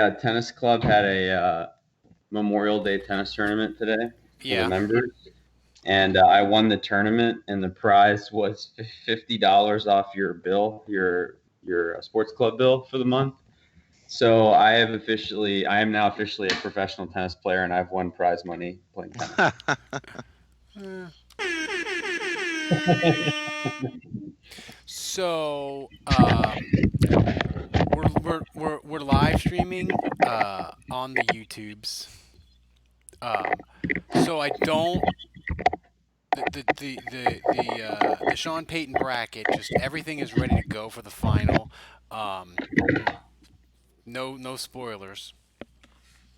tennis club had a Memorial Day tennis tournament today for the members, and I won the tournament, and the prize was $50 off your bill, your sports club bill for the month. So I am now officially a professional tennis player, and I've won prize money playing tennis. So we're live streaming on the YouTubes. So I don't the Sean Payton bracket. Just everything is ready to go for the final. Um, no spoilers,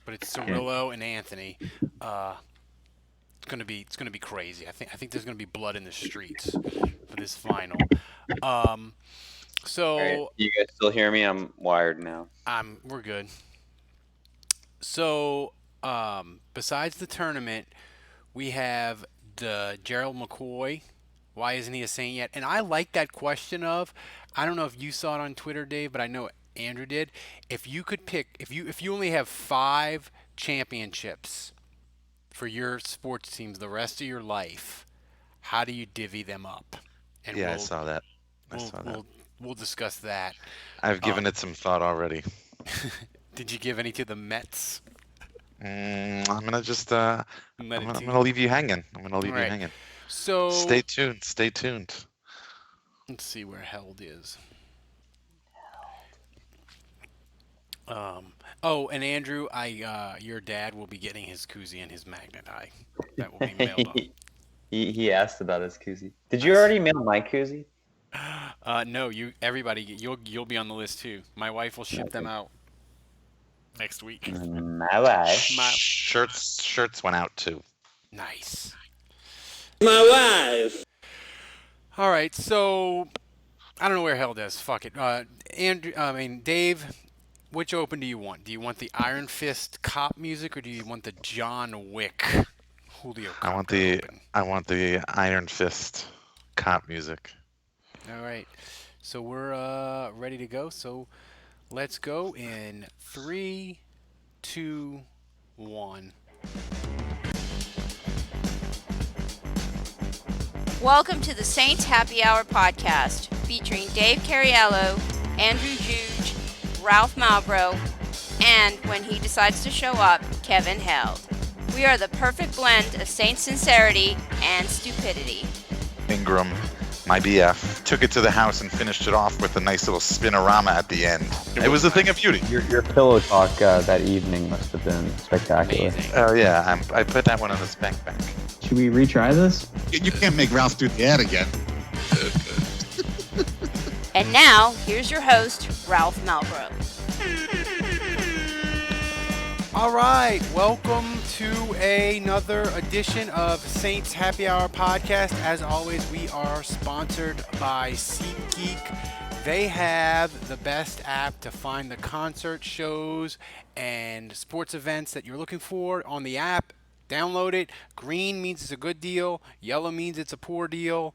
but it's Cirillo and Anthony. Uh, it's gonna be crazy. I think there's gonna be blood in the streets for this final. Um, All right, so you guys still hear me? I'm wired now. we're good. So besides the tournament, we have the Gerald McCoy. Why isn't he a Saint yet? And I like that question of, I don't know if you saw it on Twitter, Dave, but I know Andrew did. If you could pick, if you only have 5 championships for your sports teams the rest of your life, how do you divvy them up? And Yeah, I saw that. we'll we'll we'll discuss that. I've Um, given it some thought already. did you give any to the Mets? I'm gonna just I'm Let it gonna leave you hanging. I'm gonna leave All you right. hanging. So Stay tuned. Stay tuned. let's see where Held is. Oh, and Andrew, your dad will be getting his koozie and his magnet. That will be mailed on. he asked about his koozie. Did you already mail my koozie? No, everybody, you'll be on the list too. My wife will ship them out next week. My wife. Shirts went out too. Nice. My wife. All right, so I don't know where Held is. Fuck it. Dave, which open do you want? Do you want the Iron Fist cop music, or do you want the John Wick Julio I want Cocker the open? I want the Iron Fist cop music. All right, so we're ready to go. So let's go in 3, 2, 1. Welcome to the Saints Happy Hour podcast, featuring Dave Cariello, Andrew Juge, Ralph Malbrough, and when he decides to show up, Kevin Held. We are the perfect blend of Saints sincerity and stupidity. Ingram, my BF, took it to the house and finished it off with a nice little spinorama at the end. It was a thing of beauty. Your pillow talk that evening must have been spectacular. Amazing. Oh yeah, I put that one on the spank bank. Should we retry this? You can't make Ralph do the ad again. And now, here's your host, Ralph Malbrough. All right, welcome to another edition of Saints Happy Hour podcast. As always, we are sponsored by SeatGeek. They have the best app to find the concert shows and sports events that you're looking for on the app. Download it. Green means it's a good deal. Yellow means it's a poor deal.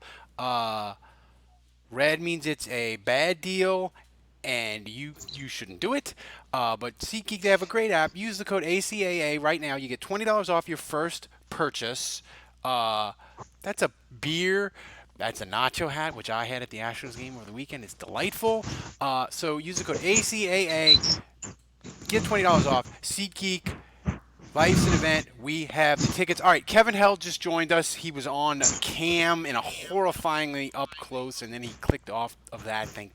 Red means it's a bad deal, and you shouldn't do it. But SeatGeek, they have a great app. Use the code ACAA right now. You get $20 off your first purchase. That's a beer. That's a nacho hat, which I had at the Astros game over the weekend. It's delightful. So use the code ACAA. Get $20 off. SeatGeek. Life's an event. We have the tickets. All right, Kevin Held just joined us. He was on cam in a horrifyingly up close, and then he clicked off of that. Thank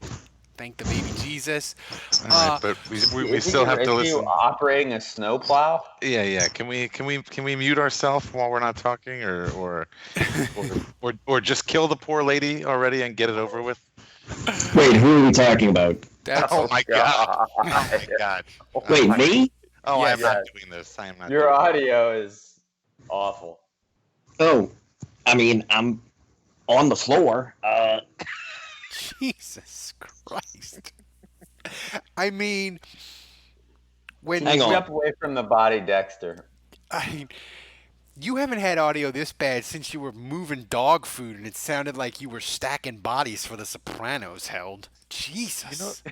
the baby Jesus. All right, but we still have to You listen. operating a snowplow? Yeah. Can we mute ourselves while we're not talking, or just kill the poor lady already and get it over with? Wait, who are we talking about? Oh my god! Oh my god! Wait, me? Oh, Yes. I'm not doing this. I am not. Your doing audio is awful. Oh, I mean, I'm on the floor. Jesus Christ. I mean, when Hang on. Step away from the body, Dexter. You haven't had audio this bad since you were moving dog food, and it sounded like you were stacking bodies for The Sopranos. Held. Jesus.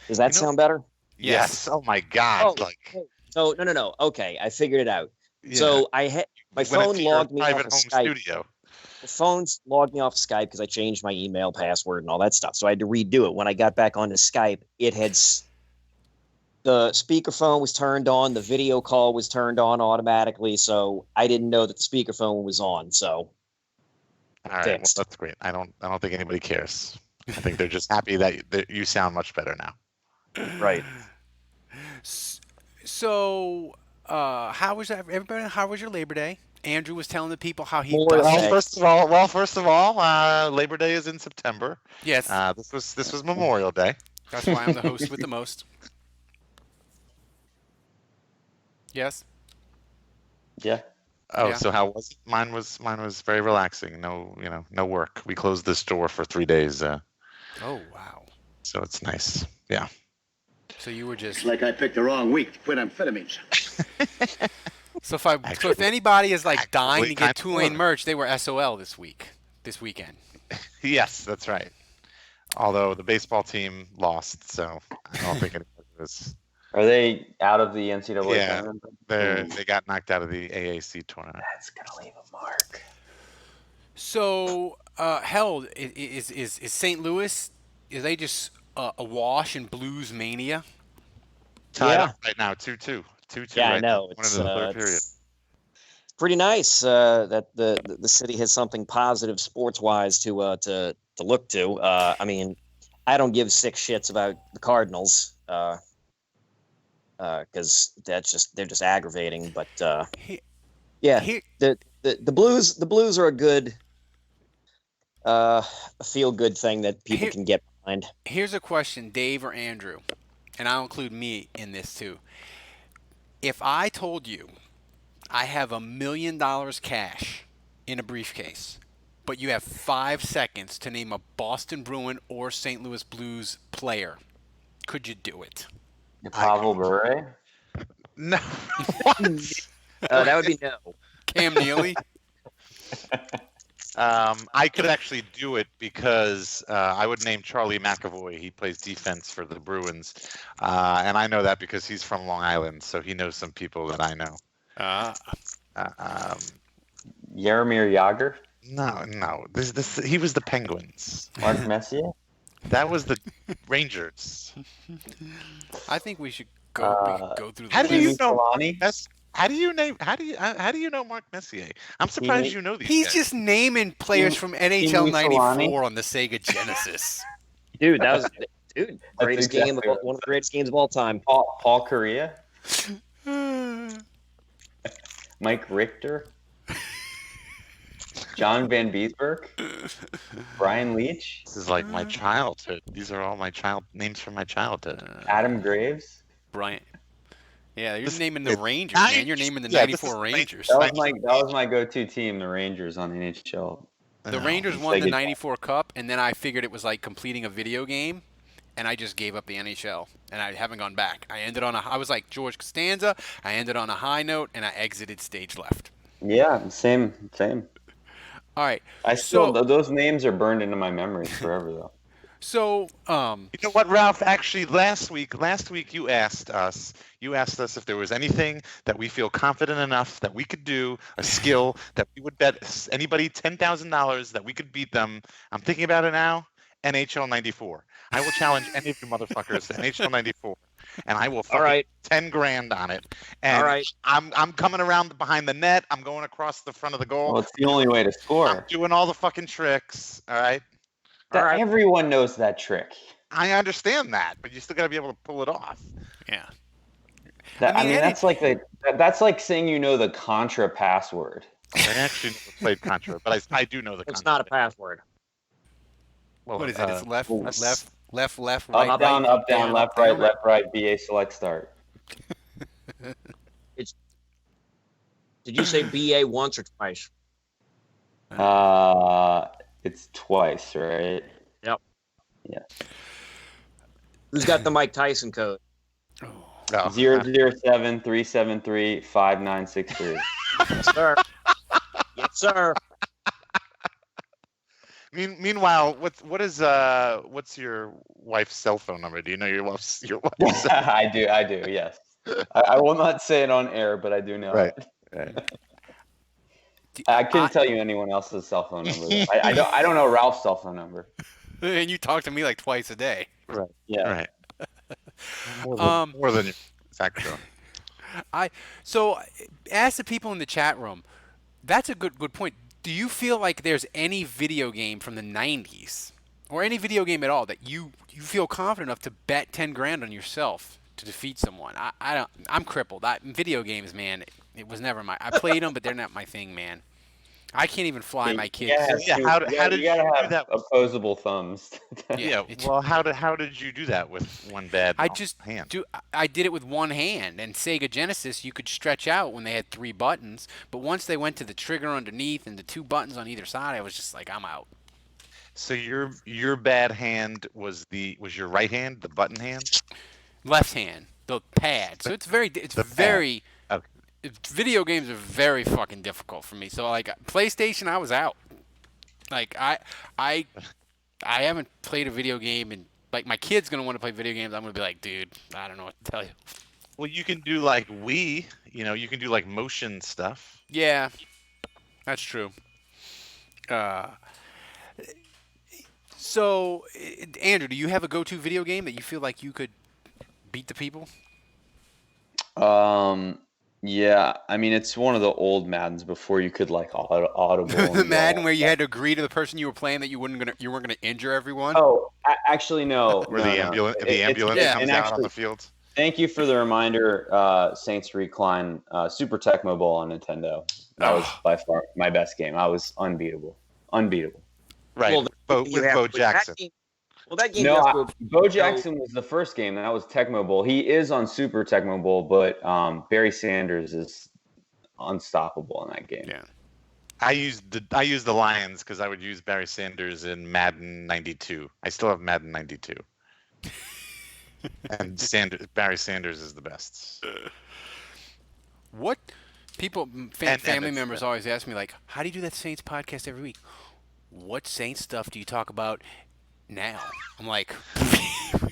Does that sound better? Yes. Oh my God. Oh, so no. Okay, I figured it out. Yeah. So I had my You went phone into your logged me off private of home Skype. studio. The phone's logged me off Skype because I changed my email password and all that stuff. So I had to redo it. When I got back onto Skype, it had the speakerphone was turned on, the video call was turned on automatically. So I didn't know that the speakerphone was on. So All right, fixed. well, that's great. I don't think anybody cares. I think they're just happy that you sound much better now. Right. So, how was that, everybody? How was your Labor Day? Andrew was telling the people how he. First of all, Labor Day is in September. Yes. This was Memorial Day. That's why I'm the host with the most. Yes. Yeah. Oh, Yeah. so how was it? Mine was very relaxing. No work. We closed the store for 3 days. Oh wow. So it's nice. Yeah. So you were just. It's like I picked the wrong week to quit amphetamines. So if anybody is like dying to kind get of Tulane were. merch, they were SOL this weekend. Yes, that's right. Although the baseball team lost, so I don't think anybody was. Are they out of the NCAA Yeah, tournament? they got knocked out of the AAC tournament. That's gonna leave a mark. So, hell, is St. Louis? Is they just awash in blues mania? Tied Yeah. up right now, 2-2. 2-2 Yeah, right I know. now, going into the third period. It's pretty nice that the city has something positive sports wise to look to. I mean, I don't give 6 shits about the Cardinals because they're just aggravating. But yeah, the Blues are a good a feel good thing that people can get behind. Here's a question, Dave or Andrew, and I'll include me in this too. If I told you I have $1 million cash in a briefcase, but you have 5 seconds to name a Boston Bruin or St. Louis Blues player, could you do it? Pavel Bure? No. That would be no. Cam Neely? I could actually do it because I would name Charlie McAvoy. He plays defense for the Bruins, and I know that because he's from Long Island, so he knows some people that I know. Jaromir Jagr? No. He was the Penguins. Mark Messier? That was the Rangers. I think we should go through the How do you list. know? Solani? How do you know Mark Messier? I'm surprised you know these He's guys. just naming players from NHL Solani? '94 on the Sega Genesis. Dude, that was greatest exactly game of one of the greatest games of all time. Paul Correa? Mike Richter? John Van Beesburg? Brian Leach? This is like my childhood. These are all my names from my childhood. Adam Graves? Bryant. Yeah, you're naming the Rangers, I- man. You're naming the yeah, this '94 is Rangers. That was my go-to team, the Rangers on NHL. The Rangers won the '94 Cup, and then I figured it was like completing a video game, and I just gave up the NHL, and I haven't gone back. I was like George Costanza. I ended on a high note, and I exited stage left. Yeah, same. All right. Those names are burned into my memory forever, though. So, You know what, Ralph? Actually, last week you asked us if there was anything that we feel confident enough that we could do, a skill that we would bet anybody $10,000 that we could beat them. I'm thinking about it now. NHL '94. I will challenge any of you motherfuckers to NHL '94, and I will fucking $10,000 on it. And All right. I'm coming around behind the net. I'm going across the front of the goal. Well, it's the only way to I'm score. doing all the fucking tricks. All right. Everyone knows that trick. I understand that, but you still got to be able to pull it off. yeah. That's like saying you know the Contra password. I actually never played Contra, but I do know the Contra. It's not a password. Well, What is it? It's left, right, Up, down, right, up, down, left, right, BA select start. Did you say BA once or twice? It's twice, right? Yep. Yeah. Who's got the Mike Tyson code? No. 007-373-5963. Yes, sir. Yes, sir. Meanwhile, what's your wife's cell phone number? Do you know your wife's I do. Yes. I will not say it on air, but I do know Right. it. I couldn't tell you anyone else's cell phone number. Though. I don't know Ralph's cell phone number. And you talk to me like twice a day. Right. Yeah. Right. More than exactly. So ask the people in the chat room. That's a good point. Do you feel like there's any video game from the 90s or any video game at all that you feel confident enough to bet 10 grand on yourself to defeat someone? I don't. I'm crippled. Video games, man. It was never my. I played them, but they're not my thing, man. I can't even fly my kids. How did you have do that? Opposable thumbs. Well, how did you do that with one bad hand? I did it with one hand. And Sega Genesis, you could stretch out when they had 3 buttons, but once they went to the trigger underneath and the 2 buttons on either side, I was just like, I'm out. So your bad hand was your right hand, the button hand? Left hand, the pad. So it's very. Okay. Video games are very fucking difficult for me. So like PlayStation, I was out. Like I haven't played a video game, and like my kid's gonna want to play video games. I'm gonna be like, dude, I don't know what to tell you. Well, you can do like Wii. You can do like motion stuff. Yeah, that's true. So Andrew, do you have a go-to video game that you feel like you could beat the people? Yeah, I mean, it's one of the old Maddens before you could like audible. The Madden where you had to agree to the person you were playing that you weren't gonna injure everyone. Oh, actually, no. Where the ambulance comes out on the field. Thank you for the reminder, Saints Recline, Super Tecmo Bowl on Nintendo. That was by far my best game. I was unbeatable. Right, with Bo Jackson. That game. No, Bo Jackson was the first game, and that was Tecmo Bowl. He is on Super Tecmo Bowl, but Barry Sanders is unstoppable in that game. Yeah, I used the Lions because I would use Barry Sanders in Madden '92. I still have Madden '92, and Barry Sanders is the best. What people, family members always ask me, like, how do you do that Saints podcast every week? What Saints stuff do you talk about now? I'm like,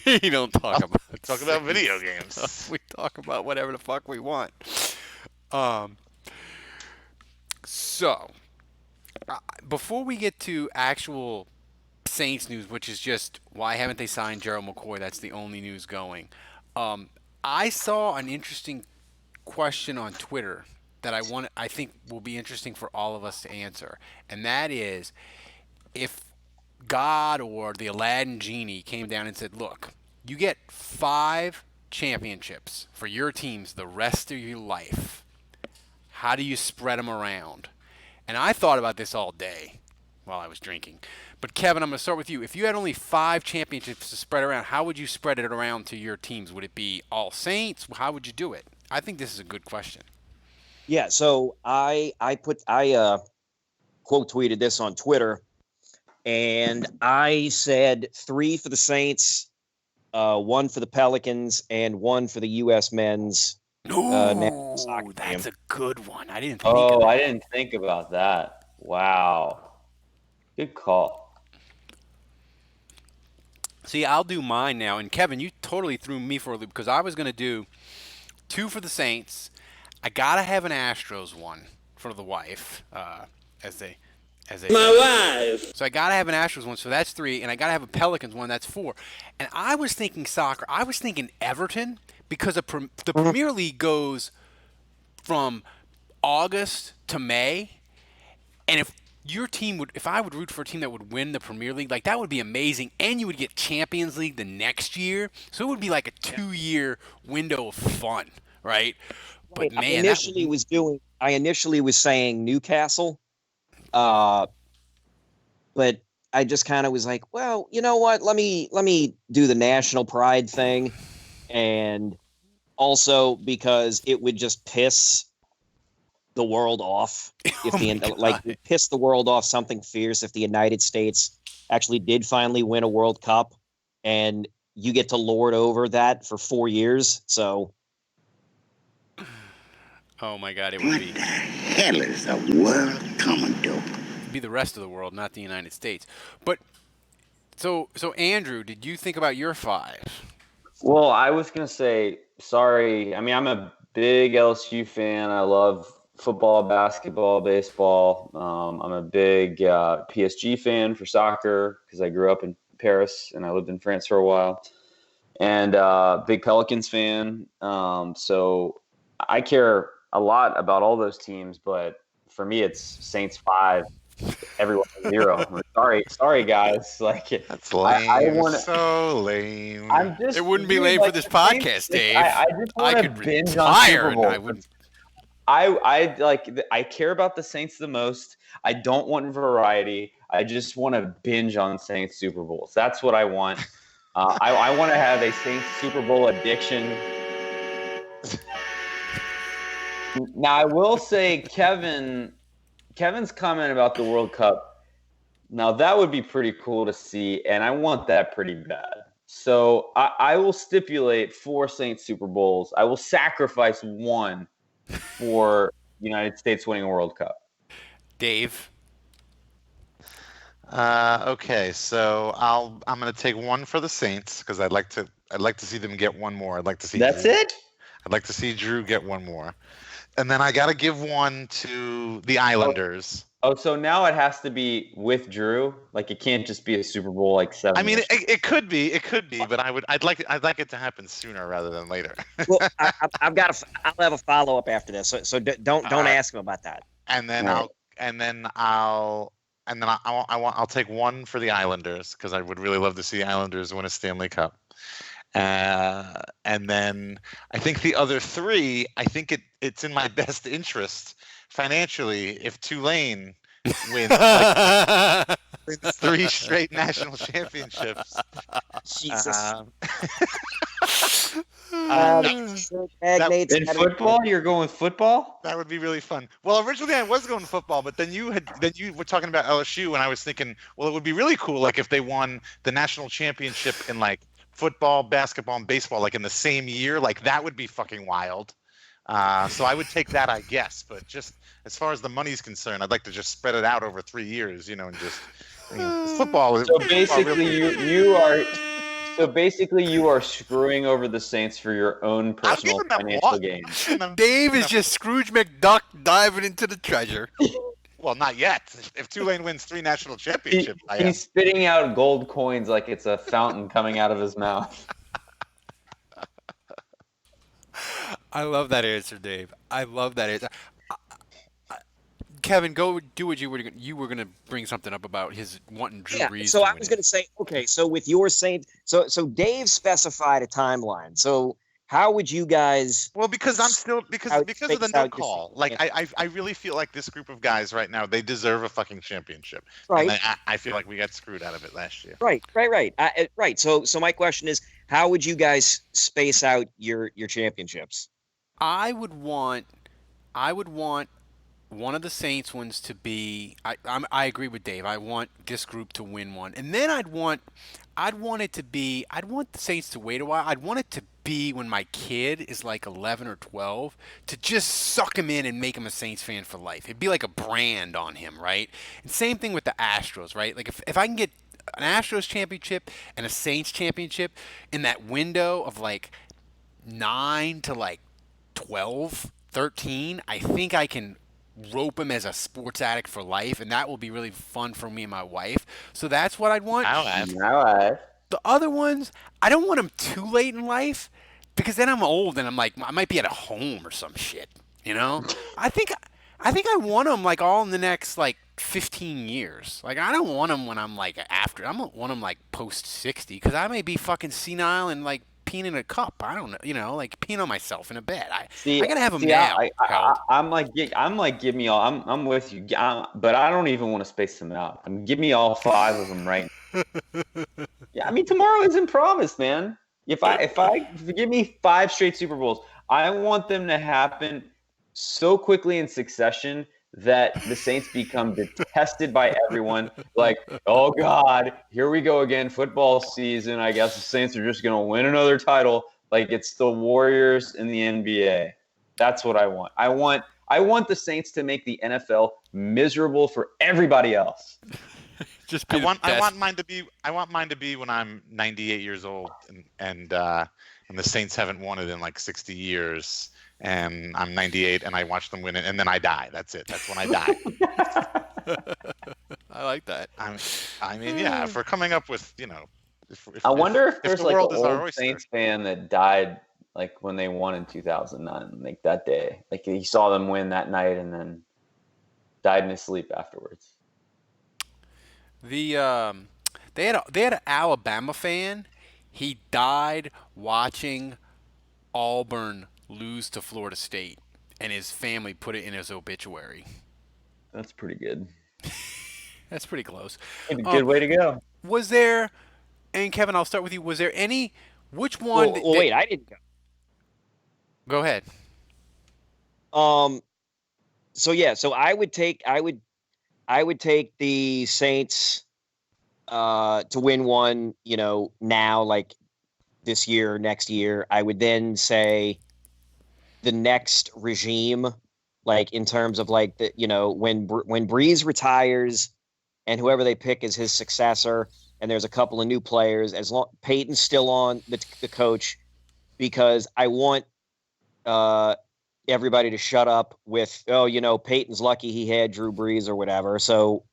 we don't talk about video games. We talk about whatever the fuck we want. So, before we get to actual Saints news, which is just why haven't they signed Gerald McCoy? That's the only news going. I saw an interesting question on Twitter that I think will be interesting for all of us to answer, and that is, if God or the Aladdin genie came down and said, look, you get 5 championships for your teams the rest of your life, how do you spread them around? And I thought about this all day while I was drinking. But Kevin, I'm going to start with you. If you had only 5 championships to spread around, how would you spread it around to your teams? Would it be all Saints? How would you do it? I think this is a good question. Yeah, so I quote tweeted this on Twitter, and I said 3 for the Saints, 1 for the Pelicans, and 1 for the U.S. men's. That's a good one. I didn't think of that. I didn't think about that. Wow. Good call. See, I'll do mine now. And Kevin, you totally threw me for a loop because I was going to do 2 for the Saints. I got to have an Astros one for the wife, as my wife. So I got to have an Astros one, so that's 3. And I got to have a Pelicans one, that's 4. And I was thinking soccer. I was thinking Everton because the Premier League goes from August to May. And if I would root for a team that would win the Premier League, like that would be amazing. And you would get Champions League the next year. So it would be like a 2-year window of fun, right? But man, I initially was saying Newcastle. But I just kind of was like, well, you know what? Let me do the national pride thing. And also because it would just piss the world off if piss the world off something fierce if the United States actually did finally win a World Cup and you get to lord over that for 4 years. So oh my God, it would be. What the hell is the world coming to? be the rest of the world, not the United States. But so Andrew, did you think about your 5? Well, I was going to say, sorry. I mean, I'm a big LSU fan. I love football, basketball, baseball. I'm a big PSG fan for soccer because I grew up in Paris and I lived in France for a while. And big Pelicans fan. So I care a lot about all those teams, but for me, it's Saints 5. Everyone 0. Sorry, guys. Like That's lame. I want so lame. I'm just. It wouldn't be lame for this podcast, Dave. I just want to binge on Super Bowl. I care about the Saints the most. I don't want variety. I just want to binge on Saints Super Bowls. That's what I want. I want to have a Saints Super Bowl addiction. Now I will say, Kevin's comment about the World Cup. Now that would be pretty cool to see, and I want that pretty bad. So I will stipulate 4 Saints Super Bowls. I will sacrifice 1 for United States winning a World Cup. Dave. Okay, so I'm going to take 1 for the Saints because I'd like to see them get 1 more. I'd like to see. That's Drew. it. I'd like to see Drew get 1 more, and then I got to give 1 to the Islanders. Oh, so now it has to be with Drew. Like it can't just be a Super Bowl like 7. I mean, it could be, but I'd like it to happen sooner rather than later. Well, I'll have a follow up after this. So don't ask him about that. And then I'll take 1 for the Islanders because I would really love to see the Islanders win a Stanley Cup. And then I think the other 3, I think it's in my best interest financially if Tulane wins 3 straight national championships. Jesus. In football, you're going with football? That would be really fun. Well, originally I was going football, but then you were talking about LSU, and I was thinking, well, it would be really cool, like if they won the national championship in like football, basketball, and baseball, like in the same year, like that would be fucking wild. So I would take that, I guess. But just as far as the money's concerned, I'd like to just spread it out over 3 years, and just football. So basically, you are screwing over the Saints for your own personal financial gain. Dave is just Scrooge McDuck diving into the treasure. Well, not yet. If Tulane wins 3 national championships, he's spitting out gold coins like it's a fountain coming out of his mouth. I love that answer, Dave. I love that answer. Kevin, go do what you were going to bring something up about his wanting Drew Brees. So I was going to say, okay, so with your Saints, so Dave specified a timeline. So how would you guys? Well, because I'm still because of the no call. Like I really feel like this group of guys right now, they deserve a fucking championship. Right. And I feel like we got screwed out of it last year. Right. Right. So my question is, how would you guys space out your championships? I would want one of the Saints ones to be. I agree with Dave. I want this group to win one, and then I'd want it to be. I'd want the Saints to wait a while. I'd want it to be when my kid is like 11 or 12 to just suck him in and make him a Saints fan for life. It'd be like a brand on him, right? And same thing with the Astros, right? Like if I can get an Astros championship and a Saints championship in that window of like 9 to like 12, 13, I think I can rope him as a sports addict for life, and that will be really fun for me and my wife. So that's what I'd want. All right. The other ones, I don't want them too late in life because then I'm old and I'm like, I might be at a home or some shit, I think I want them like all in the next like 15 years. Like I don't want them when I'm like after. I don't want them like post 60 because I may be fucking senile and like peeing in a cup. I don't know, like peeing on myself in a bed. I gotta have them now. I'm give me all. I'm with you, but I don't even want to space them out. Give me all 5 of them right now. Yeah, I mean tomorrow isn't promised, man. If give me 5 straight Super Bowls, I want them to happen so quickly in succession that the Saints become detested by everyone. Like, oh God, here we go again, football season. I guess the Saints are just going to win another title. Like it's the Warriors in the NBA. That's what I want. I want the Saints to make the NFL miserable for everybody else. Just be I want mine to be when I'm 98 years old and the Saints haven't won it in like 60 years, and I'm 98 and I watch them win it, and then I die. That's it. That's when I die. I like that. I mean, yeah. If we're coming up with, I wonder if there's the like world an is our old oyster. Saints fan that died like when they won in 2009, like that day. Like he saw them win that night and then died in his sleep afterwards. They had an Alabama fan. He died watching Auburn lose to Florida State, and his family put it in his obituary. That's pretty good. That's pretty close. Good way to go. Was there, and Kevin, I'll start with you. Was there any? Which one? Well, wait, I didn't go. Go ahead. So yeah, so I would take the Saints to win one, now, like this year or next year. I would then say the next regime, like in terms of like the, when Breeze retires and whoever they pick as his successor, and there's a couple of new players, as long Payton's still on the coach, because I want everybody to shut up with, Peyton's lucky he had Drew Brees or whatever. So,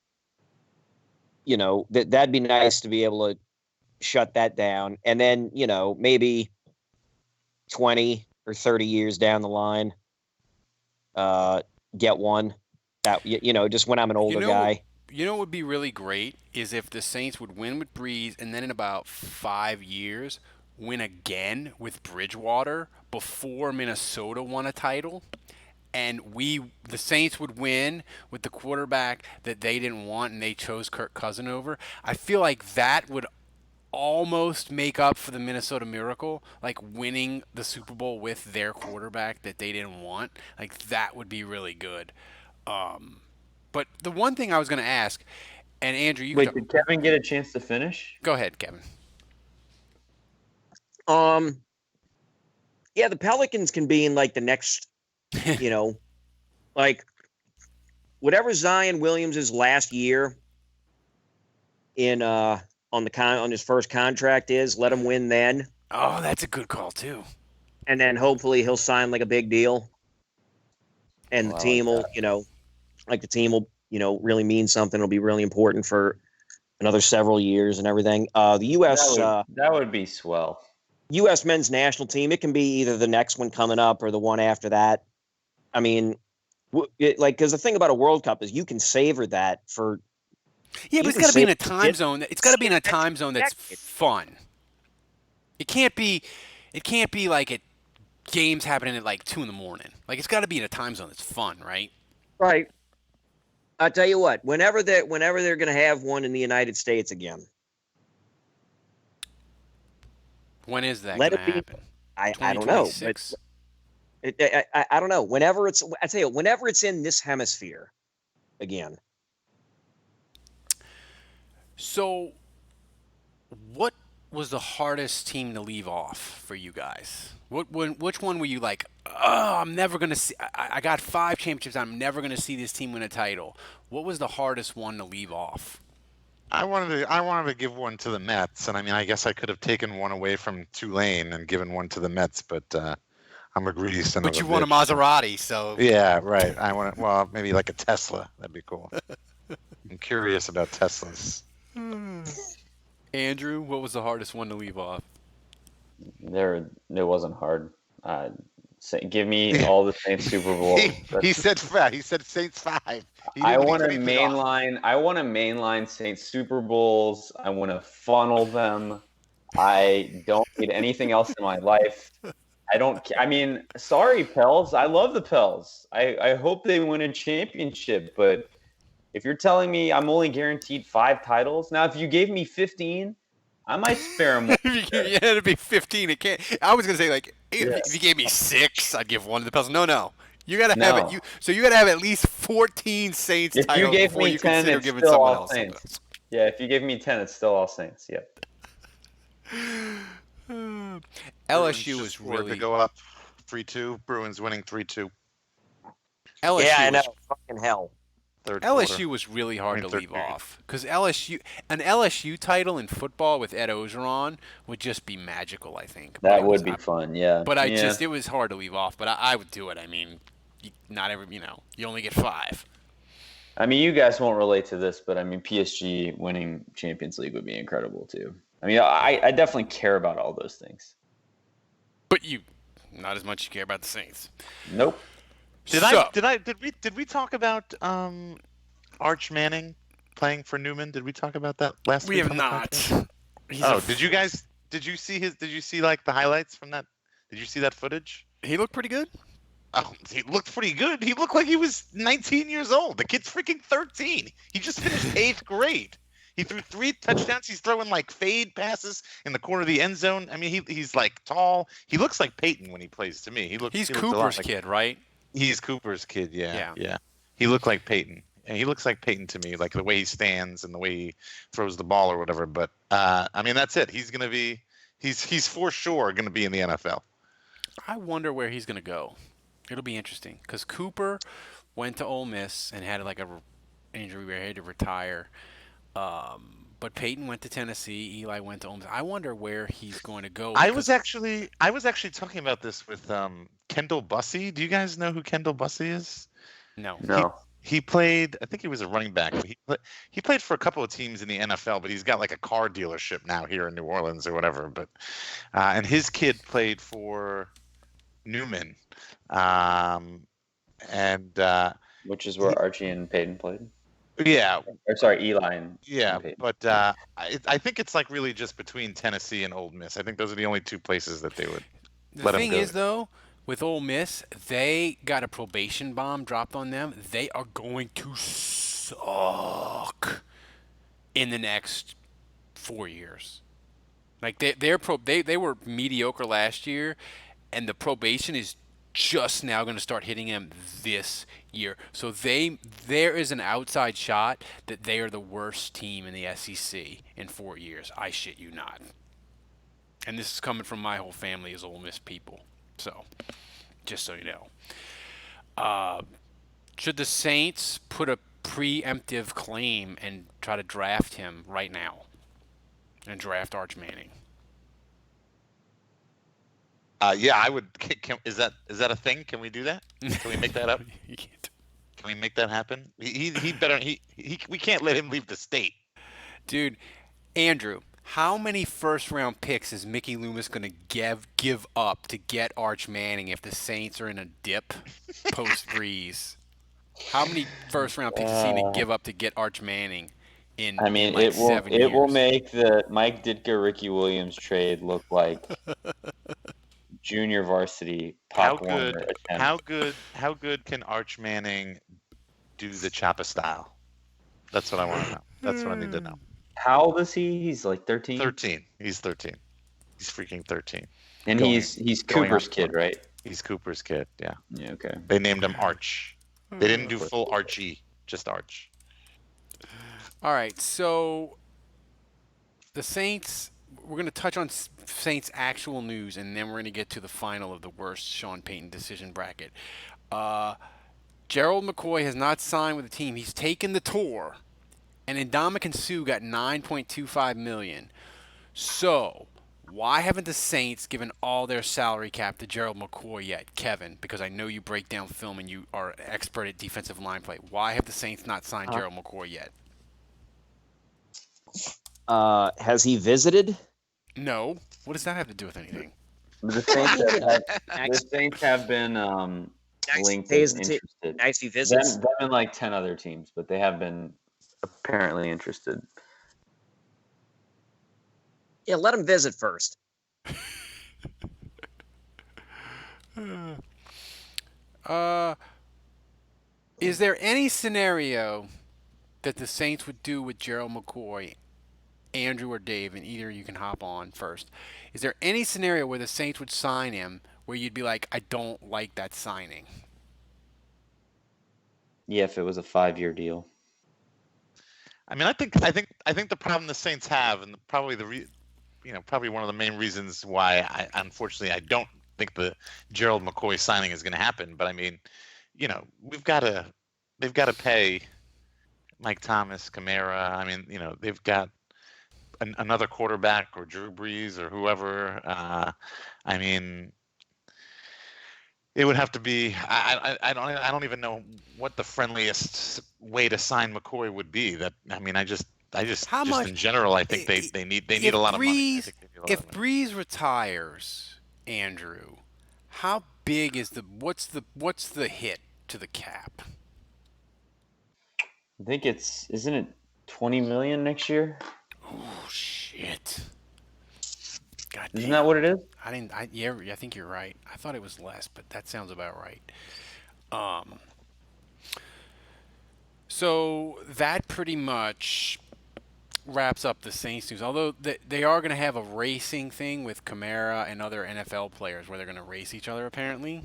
that'd be nice to be able to shut that down. And then, maybe 20 or 30 years down the line, get one that, just when I'm an older guy. What would be really great is if the Saints would win with Breeze, and then in about 5 years win again with Bridgewater before Minnesota won a title, and the Saints would win with the quarterback that they didn't want and they chose Kirk Cousins over. I feel like that would almost make up for the Minnesota Miracle, like winning the Super Bowl with their quarterback that they didn't want. Like that would be really good. But the one thing I was going to ask, and Andrew, you did Kevin get a chance to finish? Go ahead, Kevin. Yeah, the Pelicans can be in like the next, like whatever Zion Williams' last year in on his first contract is, let him win then. Oh, that's a good call too. And then hopefully he'll sign like a big deal, and the team will, the team will, really mean something. It'll be really important for another several years and everything. The U.S. that would be swell. U.S. men's national team. It can be either the next one coming up or the one after that. I mean, because the thing about a World Cup is you can savor that for. Yeah, but it's got to be in a time zone. It's got to be in a time zone that's fun. It can't be like games happening at like 2 a.m. Like it's got to be in a time zone that's fun, right? Right. I'll tell you what. Whenever they're going to have one in the United States again. When is that going to happen? I don't know. But I don't know. Whenever it's in this hemisphere again. So, what was the hardest team to leave off for you guys? Which one were you like, oh, I'm never going to see, I got 5 championships, I'm never going to see this team win a title. What was the hardest one to leave off? I wanted to give one to the Mets, and I mean, I guess I could have taken one away from Tulane and given one to the Mets, but I'm a greedy son of a bitch. But you want a Maserati, so. Yeah, right. I want maybe like a Tesla. That'd be cool. I'm curious about Teslas. Andrew, what was the hardest one to leave off? It wasn't hard. Give me all the Saints Super Bowl. He said Saints 5. I want to mainline Saints Super Bowls. I want to funnel them. I don't need anything else in my life. Sorry, Pels. I love the Pels. I hope they win a championship, but if you're telling me I'm only guaranteed 5 titles, now if you gave me 15, I might spare them. Yeah, it'd be 15. It can't. I was gonna say like, if you gave me 6, I'd give one to the Pels. No. You gotta have it. So you gotta have at least 14 Saints if titles you gave before me you 10, consider it's giving still someone all else. Saints. Yeah, if you give me 10, it's still all Saints. Yep. LSU was really really to go up 3-2. Bruins winning 3-2. LSU Yeah, I know. was Fucking hell. Third LSU quarter. was really hard to third leave period. off because an LSU title in football with Ed Ogeron would just be magical. I think That would be fun, yeah. But yeah. it was hard to leave off. But I would do it. I mean, you only get 5. I mean, you guys won't relate to this, but I mean, PSG winning Champions League would be incredible too. I mean, I definitely care about all those things. But not as much as you care about the Saints. Nope. Did we talk about Arch Manning playing for Newman? Did we talk about that last week? We have on the not. podcast? Did you see like the highlights from that? Did you see that footage? He looked pretty good. Oh, he looked pretty good. He looked like he was 19 years old. The kid's freaking 13. He just finished 8th grade. He threw 3 touchdowns. He's throwing like fade passes in the corner of the end zone. I mean, he's like tall. He looks like Payton when he plays to me. He's Cooper's kid, right? He's Cooper's kid, yeah. He looked like Payton. And he looks like Payton to me, like the way he stands and the way he throws the ball or whatever. But I mean, that's it. He's for sure gonna be in the NFL. I wonder where he's gonna go. It'll be interesting because Cooper went to Ole Miss and had like a injury where he had to retire. But Payton went to Tennessee. Eli went to Ole Miss. I wonder where he's going to go. I was actually talking about this with Kendall Bussey. Do you guys know who Kendall Bussey is? No. He played. I think he was a running back. But he played for a couple of teams in the NFL, but he's got like a car dealership now here in New Orleans or whatever. But and his kid played for Newman, Which is where Archie and Payton played. Yeah. Or sorry, Eli and Payton. But I think it's like really just between Tennessee and Ole Miss. I think those are the only 2 places that they would let him go. The thing is, though, with Ole Miss, they got a probation bomb dropped on them. They are going to suck in the next 4 years. Like they were mediocre last year, and the probation is just now going to start hitting them this year. So there is an outside shot that they are the worst team in the SEC in 4 years. I shit you not. And this is coming from my whole family as Ole Miss people. So, just so you know. Should the Saints put a preemptive claim and try to draft him right now? And draft Arch Manning? Yeah, I would. Is that a thing? Can we do that? Can we make that up? You can't. Can we make that happen? He better. We can't let him leave the state. Dude, Andrew, how many first-round picks is Mickey Loomis going to give up to get Arch Manning if the Saints are in a dip post-Breeze? How many first-round picks is he going to give up to get Arch Manning in? I mean, like 7 years? It will make the Mike Ditka Ricky Williams trade look like junior varsity pop Warner attempt. How good can Arch Manning do the Choppa style? That's what I want to know. That's what I need to know. How old is he? He's like 13? 13. He's 13. He's freaking 13. And he's Cooper's kid, right? He's Cooper's kid, yeah. Yeah, okay. They named him Arch. They didn't do full Archie, just Arch. All right, so the Saints, we're going to touch on Saints' actual news, and then we're going to get to the final of the worst Sean Payton decision bracket. Gerald McCoy has not signed with the team. He's taken the tour, and Ndamukong Suh got $9.25 million. So why haven't the Saints given all their salary cap to Gerald McCoy yet, Kevin? Because I know you break down film and you are expert at defensive line play. Why have the Saints not signed Gerald McCoy yet? Has he visited? No. What does that have to do with anything? The Saints have been linked and interested. Nice he visits. Them and like 10 other teams, but they have been apparently interested. Yeah, let him visit first. Is there any scenario that the Saints would do with Gerald McCoy, Andrew or Dave, and either you can hop on first? Is there any scenario where the Saints would sign him where you'd be like, I don't like that signing? Yeah, if it was a 5-year deal. I mean, I think the problem the Saints have, and probably probably one of the main reasons why I don't think the Gerald McCoy signing is going to happen. But I mean, they've got to pay Mike Thomas, Kamara. I mean, they've got another quarterback or Drew Brees or whoever. I mean, it would have to be. I don't even know what the friendliest way to sign McCoy would be. How much in general, I think they need a lot of money. If Brees retires, Andrew, how big is what's the hit to the cap? I think isn't it 20 million next year? Oh shit! God Isn't that what it is? I think you're right. I thought it was less, but that sounds about right. So that pretty much wraps up the Saints news. Although they are going to have a racing thing with Kamara and other NFL players where they're going to race each other apparently.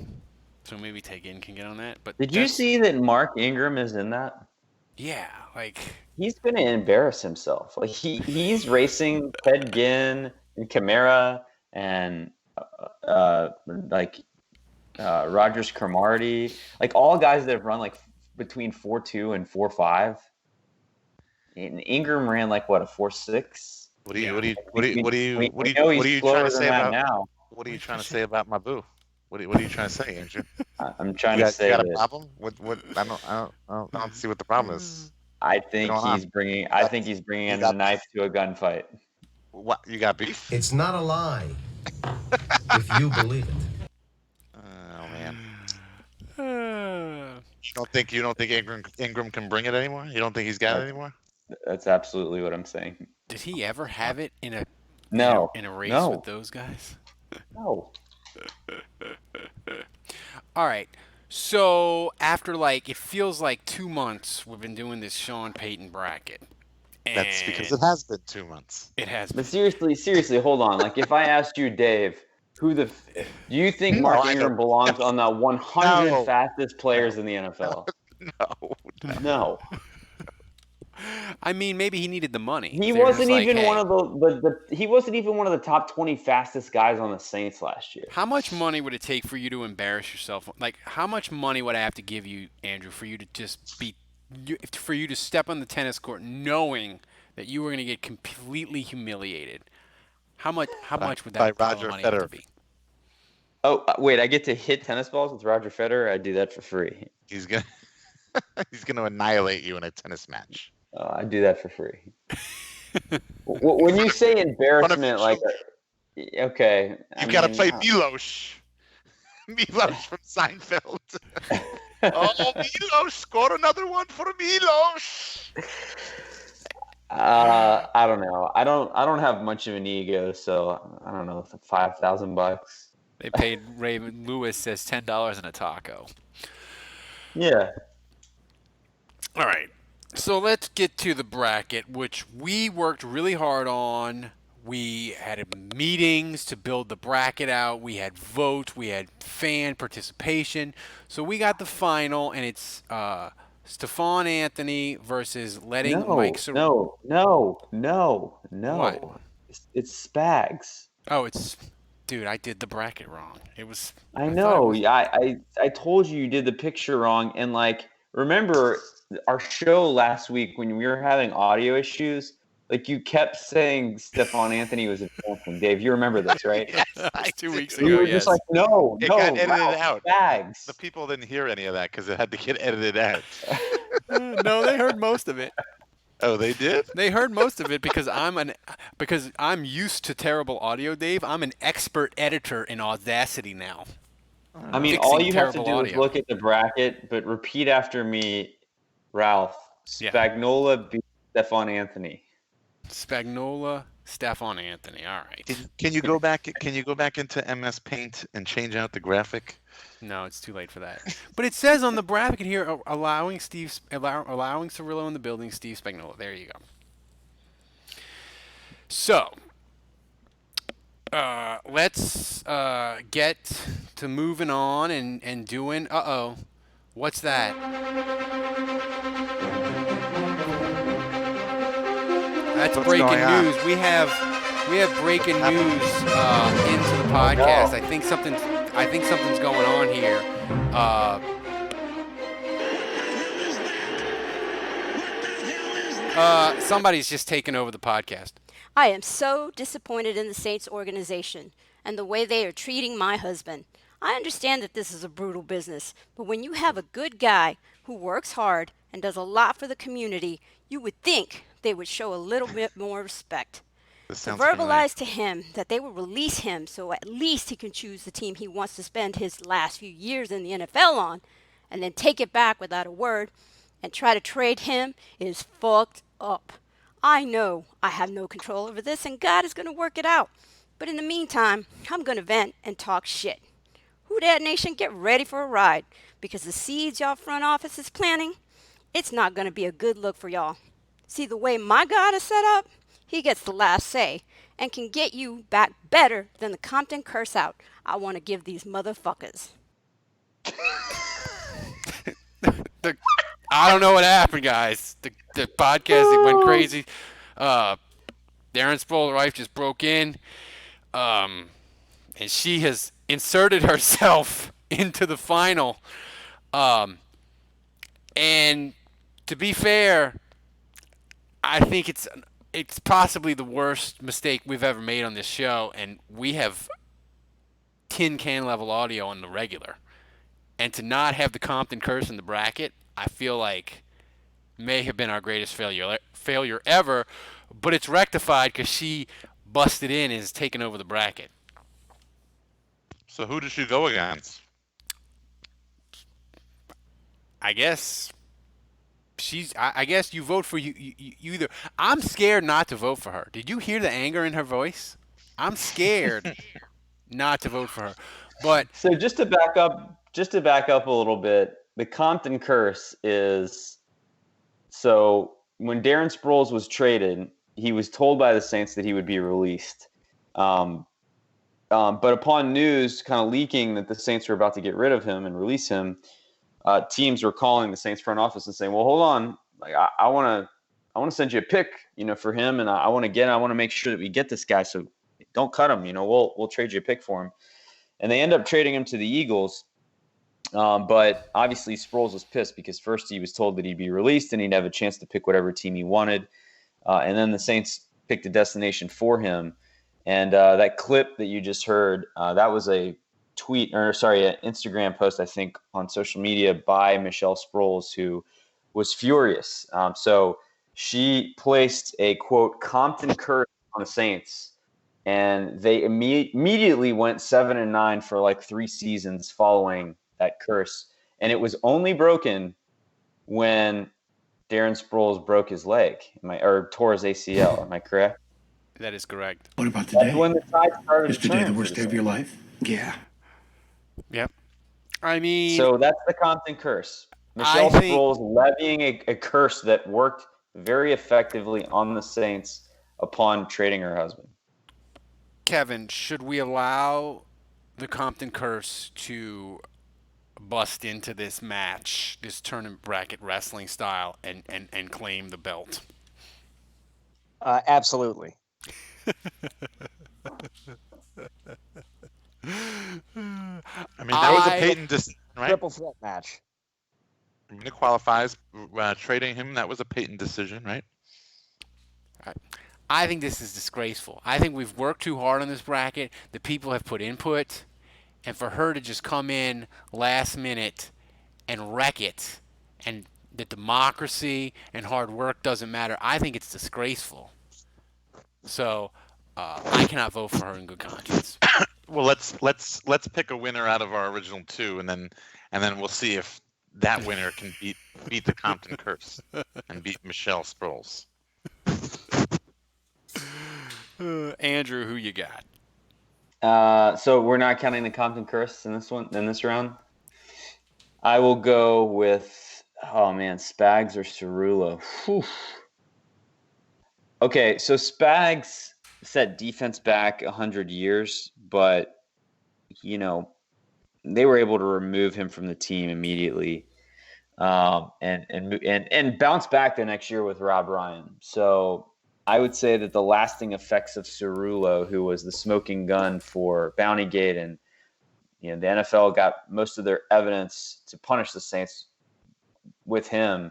So maybe Tegan can get on that. But did you see that Mark Ingram is in that? Yeah, he's going to embarrass himself. Like he's racing Ted Ginn and Kamara and Rogers Cromartie, like all guys that have run like between 4.2 and 4.5. And Ingram ran like what, a 4.6? What are you trying to say about now? What are you trying to say about my boo? What are you trying to say, Andrew? I'm trying to say you got a problem? What? I don't see what the problem is. I think he's bringing in a knife to a gunfight. What? You got beef? It's not a lie, if you believe it. Oh man. You don't think Ingram can bring it anymore? You don't think he's got it anymore? That's absolutely what I'm saying. Did he ever have it in a race with those guys? No. All right. So after it feels like 2 months, we've been doing this Sean Payton bracket. That's because it has been 2 months. It has. But seriously, hold on. Like if I asked you, Dave, do you think Mark Ingram belongs on the 100 fastest players in the NFL? No. I mean, maybe he needed the money. He wasn't even one of he wasn't even one of the top 20 fastest guys on the Saints last year. How much money would it take for you to embarrass yourself? Like, how much money would I have to give you, Andrew, for you to for you to step on the tennis court knowing that you were going to get completely humiliated? How much would that money have to be? Oh, wait, I get to hit tennis balls with Roger Federer? I'd do that for free. He's gonna annihilate you in a tennis match. I'd do that for free. When you say embarrassment, okay. You got to play Milos. Milos from Seinfeld. Oh, Milos, score another one for Milos. I don't know. I don't have much of an ego, so I don't know. $5,000. They paid Raymond Lewis as $10 in a taco. Yeah. All right. So let's get to the bracket, which we worked really hard on. We had meetings to build the bracket out. We had votes. We had fan participation. So we got the final, and it's Stephon Anthony versus letting Mike Soroka. No. What? It's Spags. Oh, dude, I did the bracket wrong. I know. I told you did the picture wrong, and remember our show last week when we were having audio issues? You kept saying Stephon Anthony was advancing. Dave, you remember this, right? Yes, 2 weeks ago. We were just no. It got edited out. Bags. The people didn't hear any of that because it had to get edited out. No, they heard most of it. Oh, they did? They heard most of it because I'm used to terrible audio, Dave. I'm an expert editor in Audacity now. I mean, all you have to do is look at the bracket, but repeat after me, Ralph. Spagnola beat Stephon Anthony. Spagnola, Stephon Anthony. All right. Can you go back? Can you go back into MS Paint and change out the graphic? No, it's too late for that. But it says on the graphic here, allowing Cirillo in the building, Steve Spagnola. There you go. So, let's get to moving on and doing. What's that? That's breaking news. We have breaking news into the podcast. I think something's going on here. Somebody's just taken over the podcast. I am so disappointed in the Saints organization and the way they are treating my husband. I understand that this is a brutal business, but when you have a good guy who works hard and does a lot for the community, you would think they would show a little bit more respect. This To sounds familiar. verbalize to him that they will release him so at least he can choose the team he wants to spend his last few years in the NFL on, and then take it back without a word and try to trade him is fucked up. I know I have no control over this and God is going to work it out. But in the meantime, I'm going to vent and talk shit. Who Dat Nation, get ready for a ride because the seeds y'all front office is planting, it's not going to be a good look for y'all. See, the way my God is set up, he gets the last say and can get you back better than the Compton curse out I want to give these motherfuckers. I don't know what happened, guys. The podcast it went crazy. Darren Sproul's wife just broke in, and she has inserted herself into the final. And to be fair, I think it's possibly the worst mistake we've ever made on this show, and we have tin can level audio on the regular. And to not have the Compton curse in the bracket, I feel like may have been our greatest failure ever, but it's rectified because she busted in and has taken over the bracket. So who does she go against? I guess I guess you vote for you either. I'm scared not to vote for her. Did you hear the anger in her voice? I'm scared not to vote for her. But So just to back up a little bit, the Compton curse is so when Darren Sproles was traded, he was told by the Saints that he would be released. But upon news kind of leaking that the Saints were about to get rid of him and release him, teams were calling the Saints front office and saying, "Well, hold on, like I want to send you a pick, for him, and I want to make sure that we get this guy. So don't cut him. We'll trade you a pick for him." And they end up trading him to the Eagles. But obviously Sproles was pissed because first he was told that he'd be released and he'd have a chance to pick whatever team he wanted. And then the Saints picked a destination for him. And that clip that you just heard, that was an Instagram post, I think, on social media by Michelle Sproles, who was furious. So she placed a, quote, Compton curse on the Saints. And they immediately went 7-9 for like 3 seasons following that curse. And it was only broken when Darren Sproles broke his leg, or tore his ACL. Am I correct? That is correct. What about today? That's when the tide started Is to today turn the worst day of your life? Yeah. Yep. I mean, So that's the Compton curse. Michelle I think- Sproles levying a curse that worked very effectively on the Saints upon trading her husband. Kevin, should we allow the Compton curse to bust into this match, this tournament bracket wrestling style, and claim the belt? Absolutely. I mean, that was a Payton decision, right? Triple threat match. I mean, it qualifies. Trading him, that was a Payton decision, right? I think this is disgraceful. I think we've worked too hard on this bracket. The people have put input, and for her to just come in last minute and wreck it, and the democracy and hard work doesn't matter, I think it's disgraceful. So I cannot vote for her in good conscience. Well, let's pick a winner out of our original 2, and then we'll see if that winner can beat the Compton curse and beat Michelle Sproles. Andrew, who you got? So we're not counting the Compton curse in this round. I will go with Spags or Cerullo. Whew. Okay, so Spags set defense back 100 years, but they were able to remove him from the team immediately, and bounce back the next year with Rob Ryan. So I would say that the lasting effects of Cerullo, who was the smoking gun for Bountygate, and the NFL got most of their evidence to punish the Saints with him.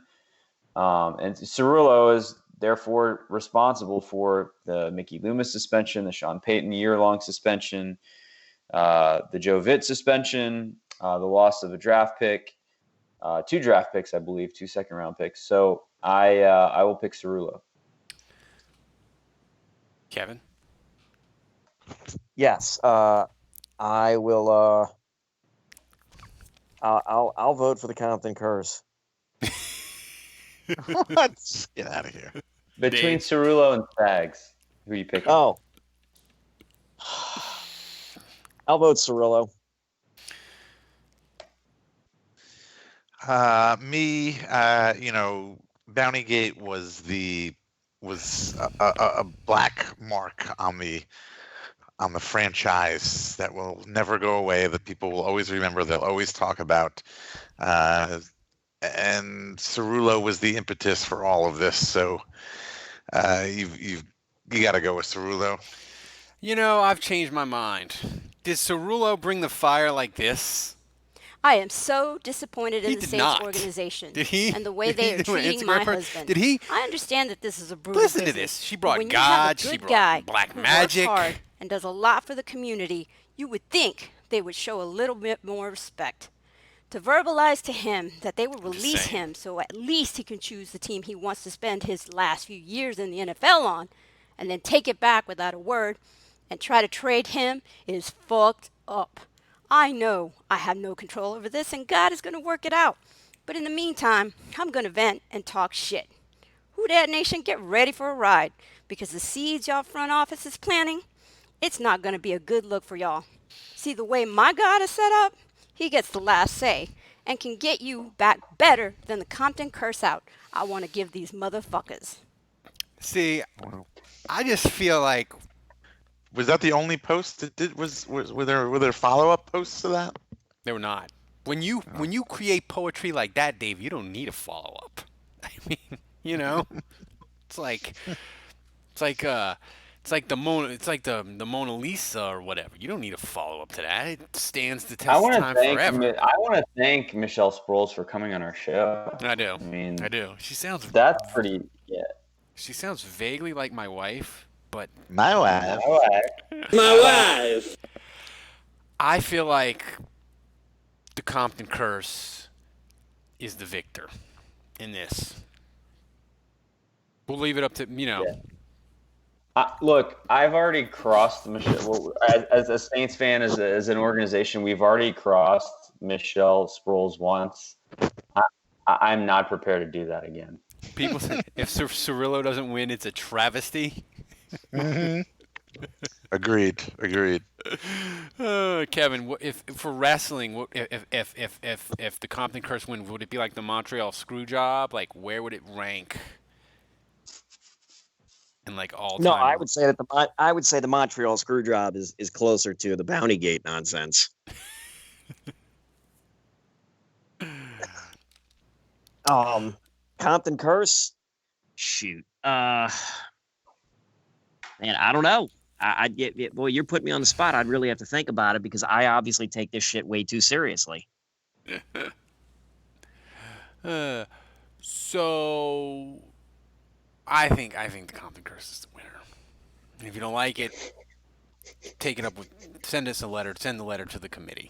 And Cerullo is therefore responsible for the Mickey Loomis suspension, the Sean Payton year-long suspension, the Joe Vitt suspension, the loss of a draft pick, 2 draft picks, I believe, 2 second-round picks. So I will pick Cerullo. Kevin? Yes, I will. I'll vote for the Compton curse. What? Get out of here. Between Dave. Cerullo and Spags, who are you picking? Oh, I'll vote Cirillo. Bountygate was a black mark on the franchise that will never go away, that people will always remember, they'll always talk about. And Cerullo was the impetus for all of this. So you got to go with Cerullo. I've changed my mind. Did Cerullo bring the fire like this? I am so disappointed in He the did Saints not. organization Did he? and the way Did they he are do an treating Instagram my post? husband. Did he? I understand that this is a brutal Listen to business, this. She but brought when God. You have She a good brought guy black who magic. works hard and does a lot for the community, you would think they would show a little bit more respect. To verbalize to him that they will release him so at least he can choose the team he wants to spend his last few years in the NFL on, and then take it back without a word and try to trade him is fucked up. I know I have no control over this and God is going to work it out. But in the meantime, I'm going to vent and talk shit. Who Dat Nation, get ready for a ride, because the seeds y'all front office is planting, it's not going to be a good look for y'all. See, the way my God is set up, he gets the last say and can get you back better than the Compton curse out I want to give these motherfuckers. See, I just feel like... Was that the only post that did? Were there follow-up posts to that? They were not. When you create poetry like that, Dave, you don't need a follow-up. I mean, it's like the Mona Lisa or whatever. You don't need a follow-up to that. It stands the test of time forever. I want to thank Michelle Sproles for coming on our show. I do. I do. She sounds... That's pretty... Yeah. She sounds vaguely like my wife, but... My wife. My wife. I feel like the Compton curse is the victor in this. We'll leave it up to, Yeah. Look, I've already crossed Michelle. As a Saints fan, as an organization, we've already crossed Michelle Sproles once. I'm not prepared to do that again. People say if Cerullo doesn't win, it's a travesty. Mm-hmm. Agreed. Kevin, if for wrestling, if the Compton curse win, would it be like the Montreal Screwjob? Like, where would it rank? And like all time. No, I would say that the Montreal Screwjob is closer to the Bountygate nonsense. Compton curse? Shoot. Man, I don't know. Boy, you're putting me on the spot. I'd really have to think about it because I obviously take this shit way too seriously. So I think the Compton curse is the winner. And if you don't like it, take it up with. Send us a letter. Send the letter to the committee.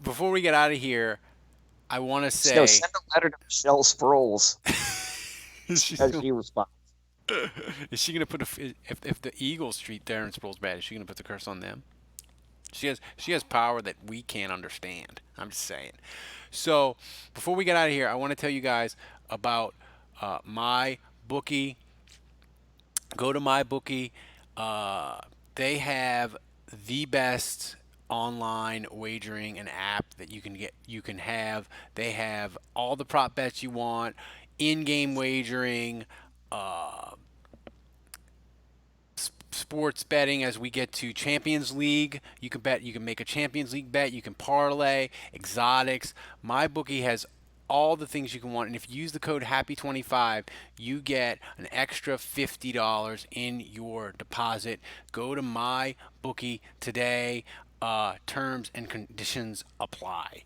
Before we get out of here, I want to say... No, send a letter to Michelle Sproles. As she responds. Is she going to put if the Eagles treat Darren Sproles bad, is she going to put the curse on them? She has power that we can't understand. I'm just saying. So before we get out of here, I want to tell you guys about my bookie. Go to my bookie. They have the best online wagering and app that you can have. They have all the prop bets you want, in-game wagering, sports betting. As we get to Champions League, you can make a Champions League bet, you can parlay, exotics. MyBookie has all the things you can want, and if you use the code HAPPY25, you get an extra $50 in your deposit. Go to MyBookie today. Terms and conditions apply.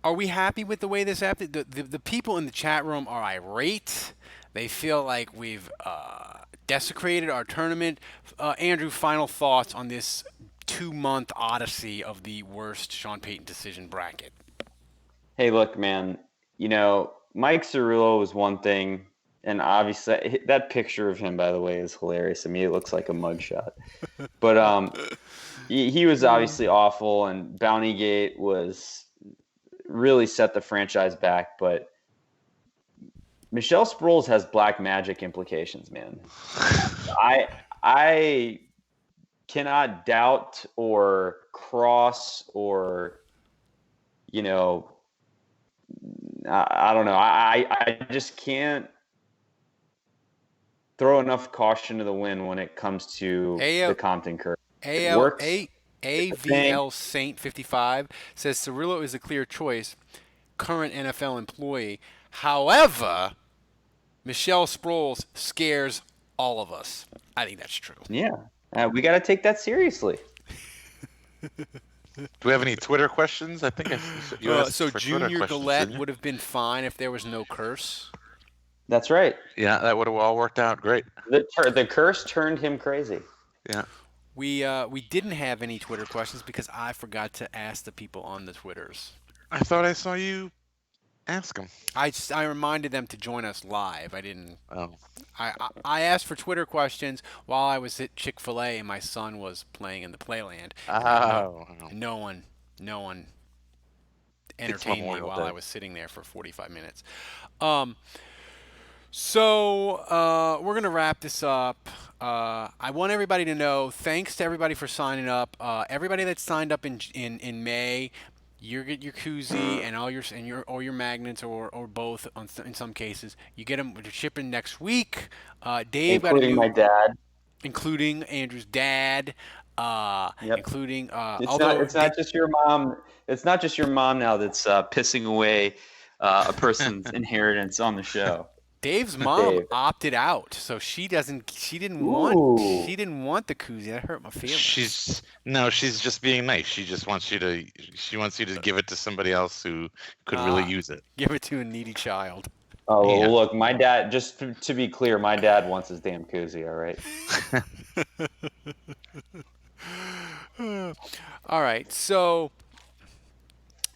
Are we happy with the way this happened? The people in the chat room are irate. They feel like we've desecrated our tournament. Andrew, final thoughts on this 2-month odyssey of the worst Sean Payton decision bracket. Hey, look, man. Mike Cerullo was one thing, and obviously that picture of him, by the way, is hilarious. I mean, it looks like a mugshot. But he was obviously awful, and Bountygate was really set the franchise back. But Michelle Sproles has black magic implications, man. I cannot doubt or cross or I don't know. I just can't throw enough caution to the wind when it comes to the Compton curve. AVL Saint 55 says Cirillo is a clear choice, current NFL employee. However, Michelle Sproles scares all of us. I think that's true. Yeah. We got to take that seriously. Do we have any Twitter questions? I think you asked so for Junior Twitter Gillette would have been fine if there was no curse. That's right. Yeah, that would have all worked out great. The curse turned him crazy. Yeah. We didn't have any Twitter questions because I forgot to ask the people on the Twitters. I thought I saw you ask them. I reminded them to join us live. I didn't. Oh. I asked for Twitter questions while I was at Chick-fil-A and my son was playing in the Playland. Oh. No one entertained me while I was sitting there for 45 minutes. So we're going to wrap this up. I want everybody to know, thanks to everybody for signing up. Everybody that signed up in May, you get your koozie and all your magnets or both in some cases. You get them shipping next week. Dave including my dad, including Andrew's dad. Yep. Including it's not just your mom. It's not just your mom now that's pissing away a person's inheritance on the show. Dave's mom opted out, so she didn't want the koozie. That hurt my feelings. She's just being nice. She wants you to give it to somebody else who could really use it. Give it to a needy child. Oh, yeah. Well, look, my dad, just to be clear, my dad wants his damn koozie, all right? All right, so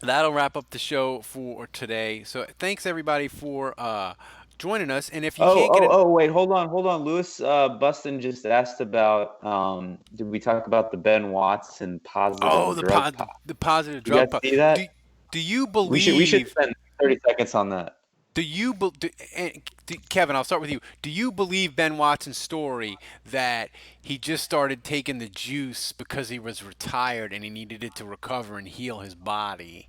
that'll wrap up the show for today. So thanks, everybody, for joining us. And if you wait, hold on. Lewis Buston just asked about, did we talk about the Ben Watson positive drug the positive drug test? See that? Do you believe... We should spend 30 seconds on that. Kevin, I'll start with you. Do you believe Ben Watson's story that he just started taking the juice because he was retired and he needed it to recover and heal his body?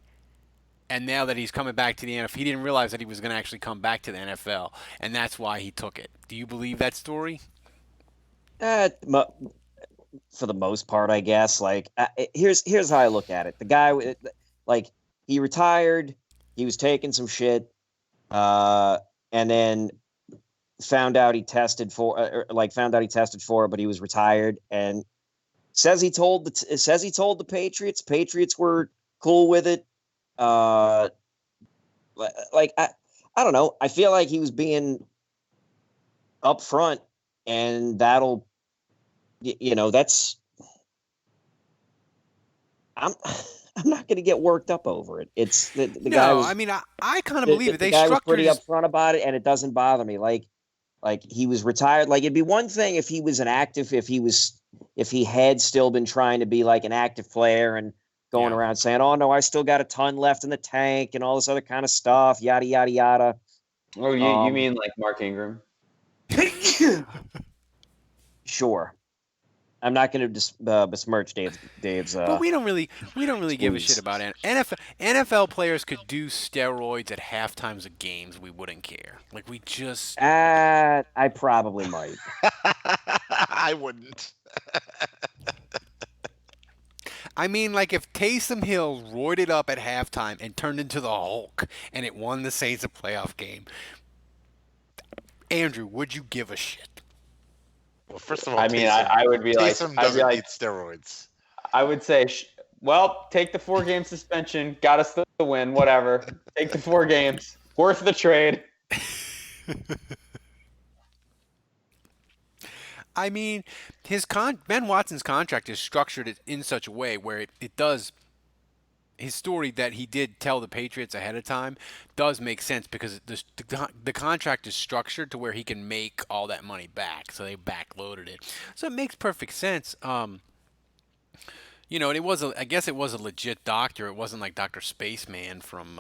And now that he's coming back to the NFL, he didn't realize that he was going to actually come back to the NFL, and that's why he took it. Do you believe that story? For the most part, I guess. Like, here's how I look at it. The guy, like, he retired, he was taking some shit, and then found out he tested for it, but he was retired, and says he told the Patriots. Patriots were cool with it. I don't know. I feel like he was being upfront, and that'll, that's. I'm not going to get worked up over it. It's the guy. No, I mean, I kind of believe it. The guy was pretty upfront about it, and it doesn't bother me. Like he was retired. Like, it'd be one thing if he was if he had still been trying to be like an active player and going around saying, "Oh no, I still got a ton left in the tank," and all this other kind of stuff, yada yada yada. Oh, you mean like Mark Ingram? Sure. I'm not going to besmirch Dave's. But we don't really give a shit about it. NFL players could do steroids at half times of games. We wouldn't care. Like, we just. I probably might. I wouldn't. I mean, like, if Taysom Hill roided up at halftime and turned into the Hulk and it won the Saints a playoff game, Andrew, would you give a shit? Well, first of all, I mean, I would be like, Taysom doesn't need steroids. I would say Well, take the 4-game suspension. Got us the win. Whatever. Take the 4 games. Worth the trade. I mean, Ben Watson's contract is structured in such a way where it does. His story that he did tell the Patriots ahead of time does make sense because the contract is structured to where he can make all that money back. So they backloaded it. So it makes perfect sense. And I guess it was a legit doctor. It wasn't like Dr. Spaceman from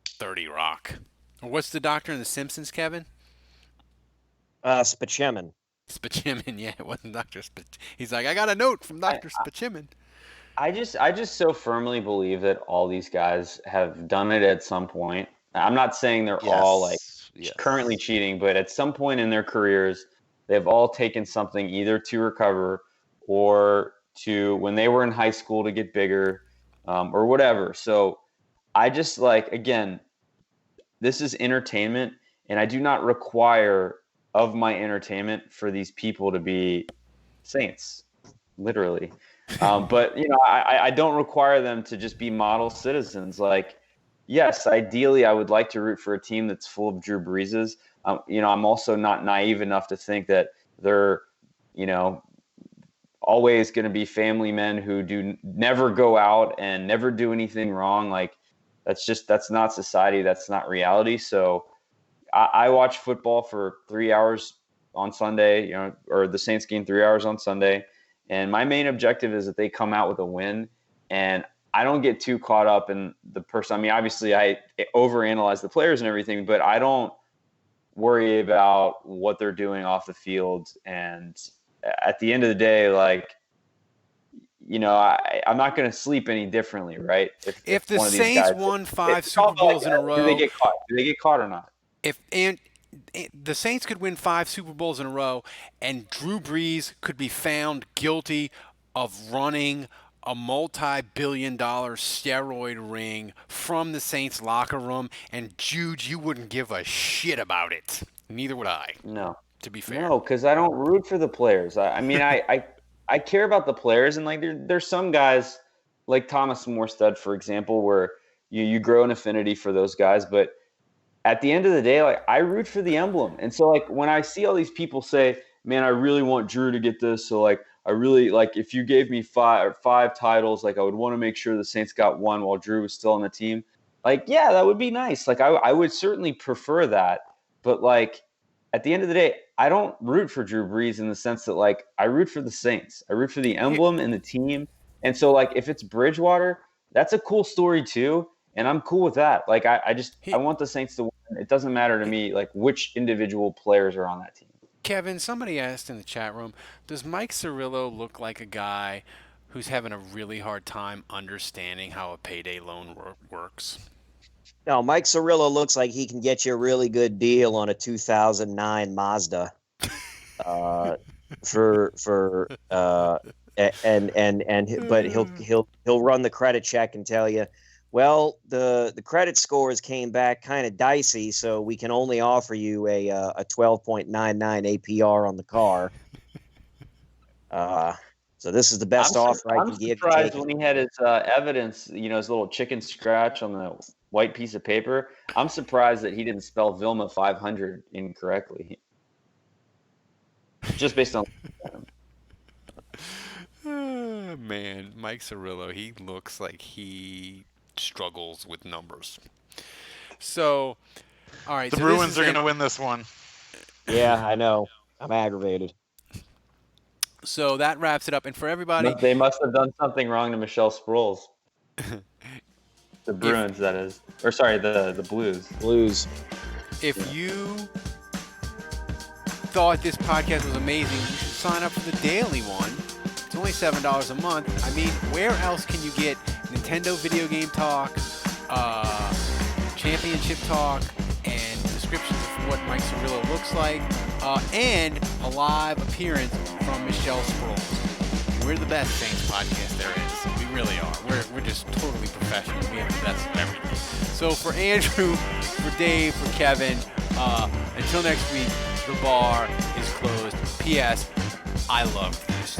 30 Rock. Or what's the doctor in The Simpsons, Kevin? Spachemin. Spachemin, yeah, it wasn't Dr. He's like, I got a note from Dr. Spachemin. I just so firmly believe that all these guys have done it at some point. I'm not saying they're all like currently cheating, but at some point in their careers, they've all taken something either to recover or to when they were in high school to get bigger or whatever. So I just again, this is entertainment, and I do not require of my entertainment for these people to be saints, literally. But I don't require them to just be model citizens. Yes, ideally, I would like to root for a team that's full of Drew Breeses. I'm also not naive enough to think that they're, always going to be family men who never go out and never do anything wrong. That's not society. That's not reality. So I watch football for 3 hours on Sunday, or the Saints game 3 hours on Sunday. And my main objective is that they come out with a win, and I don't get too caught up in the person. I mean, obviously I overanalyze the players and everything, but I don't worry about what they're doing off the field. And at the end of the day, I'm not going to sleep any differently, right? If the Saints won 5 Super Bowls in a row, do they get caught? Do they get caught or not? The Saints could win 5 Super Bowls in a row, and Drew Brees could be found guilty of running a multi-billion-dollar steroid ring from the Saints locker room, and Juge, you wouldn't give a shit about it. Neither would I. No. To be fair. No, because I don't root for the players. I mean, I care about the players, and there's some guys like Thomas Morstead, for example, where you grow an affinity for those guys, but at the end of the day, I root for the emblem. And so when I see all these people say, man, I really want Drew to get this. So I really if you gave me five titles, I would want to make sure the Saints got one while Drew was still on the team. Yeah, that would be nice. I would certainly prefer that. But at the end of the day, I don't root for Drew Brees in the sense that I root for the Saints. I root for the emblem and the team. And so if it's Bridgewater, that's a cool story too. And I'm cool with that. I want the Saints to win. It doesn't matter to me which individual players are on that team. Kevin, somebody asked in the chat room, does Mike Cirillo look like a guy who's having a really hard time understanding how a payday loan works? No, Mike Cirillo looks like he can get you a really good deal on a 2009 Mazda. But he'll run the credit check and tell you, well, the credit scores came back kind of dicey, so we can only offer you a 12.99 APR on the car. So this is the best offer I can give. I'm surprised when he had his evidence, his little chicken scratch on the white piece of paper. I'm surprised that he didn't spell Vilma 500 incorrectly. Just based on man, Mike Cirillo, he looks like he struggles with numbers. So, all right. The Bruins are going to win this one. Yeah, I know. I'm aggravated. So that wraps it up. And for everybody, they must have done something wrong to Michelle Sproles. The Bruins, that is. Or sorry, the Blues. Blues. If you thought this podcast was amazing, you should sign up for the daily one. It's only $7 a month. I mean, where else can you get Nintendo video game talk, championship talk, and descriptions of what Mike Cirillo looks like, and a live appearance from Michelle Sproles? We're the best Saints podcast there is. We really are. We're just totally professional. We have the best of everything. So for Andrew, for Dave, for Kevin, until next week, the bar is closed. P.S. I love this